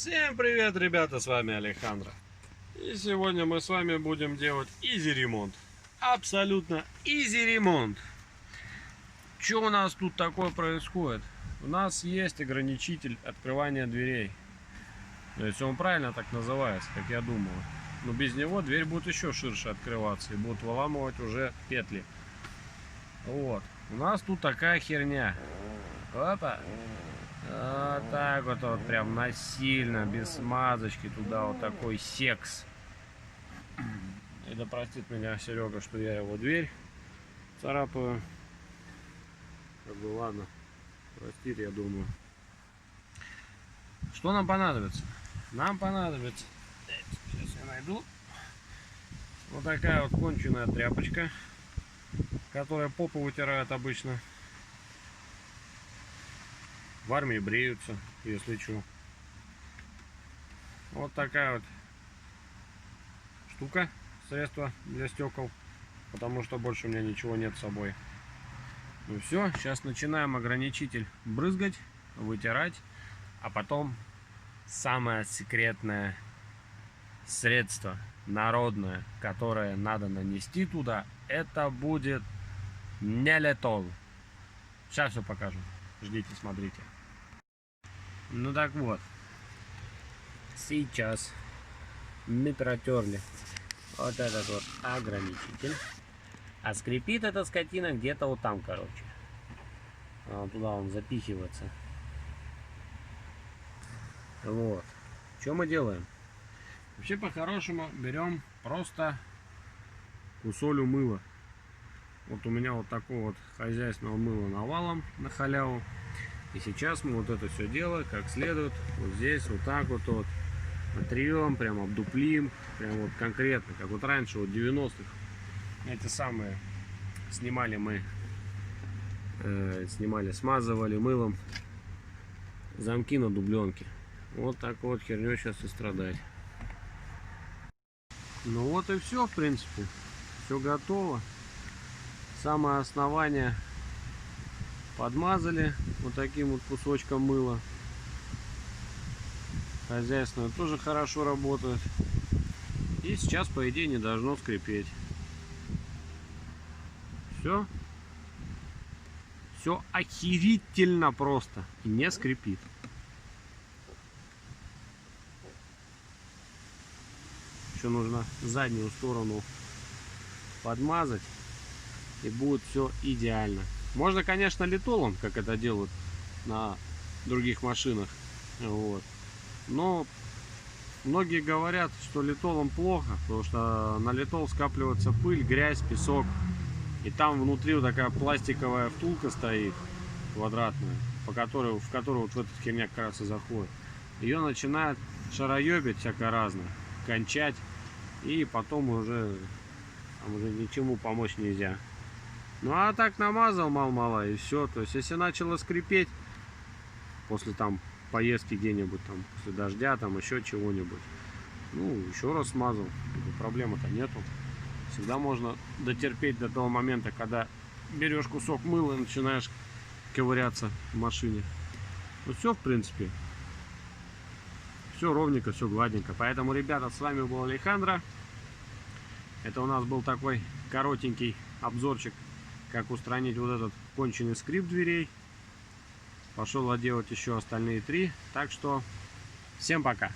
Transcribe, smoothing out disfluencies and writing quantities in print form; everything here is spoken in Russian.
Всем привет, ребята, с вами Алехандро. И сегодня мы с вами будем делать изи ремонт. Абсолютно изи ремонт. Что у нас тут такое происходит? У нас есть ограничитель открывания дверей. То есть он правильно так называется, как я думал. Но без него дверь будет еще ширше открываться и будут выламывать уже петли. Вот. У нас тут такая херня. Опа. Вот так вот, прям насильно, без смазочки туда вот такой секс. И да простит меня Серега, что я его дверь царапаю. Как бы ладно, простит, я думаю. Что нам понадобится? Нам понадобится, сейчас я найду, вот такая вот конченая тряпочка, которая попу вытирают обычно. В армии бреются, если что. Вот такая вот штука, средство для стекол, потому что больше у меня ничего нет с собой. Ну все, сейчас начинаем ограничитель брызгать, вытирать, а потом самое секретное средство народное, которое надо нанести туда, это будет нелетол. Сейчас все покажу. Ждите, смотрите. Ну так вот, сейчас мы протерли вот этот вот ограничитель, а скрипит эта скотина где-то вот там, короче. Туда он запихивается. Вот. Что мы делаем? Вообще, по-хорошему, берем просто кусолю мыла. Вот у меня вот такого вот хозяйственного мыла навалом на халяву. И сейчас мы вот это все дело как следует вот здесь вот так вот натрем, прям обдуплим, прям вот конкретно, как вот раньше, вот 90-х, эти самые снимали мы, смазывали мылом замки на дубленке. Вот так вот херню сейчас и страдать. Ну вот и все, в принципе, все готово. Самое основание подмазали вот таким вот кусочком мыла. Хозяйственное тоже хорошо работает. И сейчас, по идее, не должно скрипеть. Все. Все охерительно просто. И не скрипит. Еще нужно заднюю сторону подмазать. И будет все идеально. Можно, конечно, литолом, как это делают на других машинах. Вот. Но многие говорят, что литолом плохо, потому что на литол скапливается пыль, грязь, песок. И там внутри вот такая пластиковая втулка стоит, квадратная, в которую вот в эту херня как раз и заходит. Ее начинает шароебить всякое разное, кончать. И потом уже ничему помочь нельзя. Ну а так намазал мало-мало и все. То есть если начало скрипеть после там поездки где-нибудь, там после дождя, там еще чего-нибудь, ну еще раз смазал, проблемы-то нету. Всегда можно дотерпеть до того момента, когда берешь кусок мыла и начинаешь ковыряться в машине. Ну все, в принципе, все ровненько, все гладненько. Поэтому, ребята, с вами был Алехандро. Это у нас был такой коротенький обзорчик, как устранить вот этот конченый скрип дверей. Пошел делать еще остальные 3. Так что всем пока.